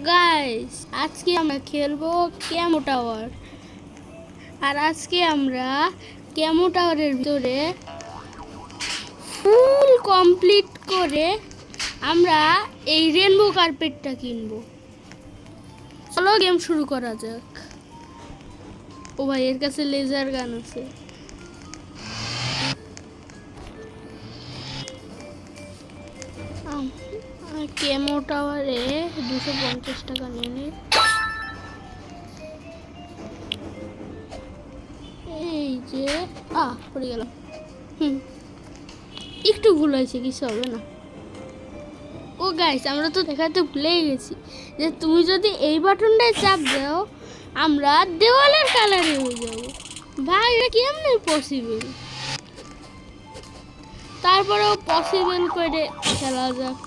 Guys, আজকে আমরা খেলবো ক্যামো টাওয়ার। আর আজকে আমরা ক্যামো টাওয়ারের ভিতরে ফুল কমপ্লিট করে আমরা এই রেনবো কার্পেটটা কিনবো। চলো গেম শুরু করা যাক। ও ভাই, এর কাছে লেজার গান আছে। ক্যামো টাওয়ারে 250 টাকা নিয়ে নে। এই যে পড়ে গেলাম। একটু ভুল হয়েছে, কিছু হবে না। ও গাইস, আমরা তো দেখাতে ভুলেই গেছি যে তুমি যদি এই বাটনটায় চাপ দাও আমরা দেওয়ালের কালারে হয়ে যাবো। ভাই, এটা কেমনে পসিবল? তারপরেও পসিবল করে খেলা যাক।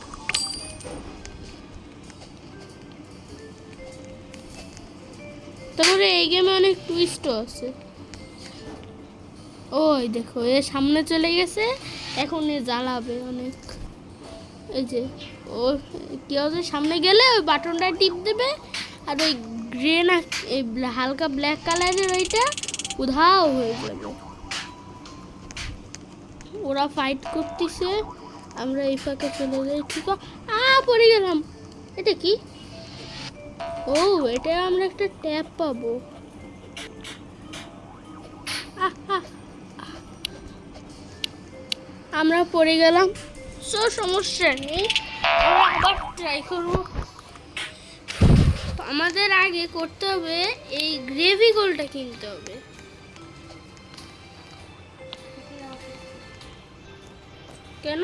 তারপরে এই গেমে অনেক টুইস্টও আছে। ওই দেখো, এ সামনে চলে গেছে, এখন এ জ্বালাবে অনেক। এই যে ও কেউ যে সামনে গেলে ওই বাটনটা টিপ দেবে, আর ওই গ্রে না এই হালকা ব্ল্যাক কালারের ওইটা উধাও হয়ে যাবে। ওরা ফাইট করতেছে, আমরা এই ফাঁকে চলে যাই। ঠিক পড়ে গেলাম। এটা কি? ও, এটা আমরা একটা ট্যাপ পাবো। আমরা পড়ে গেলাম, সমস্যা নেই, আবার ট্রাই করবো। আমাদের আগে করতে হবে এই গ্রেভি গোলটা কিনতে হবে। কেন?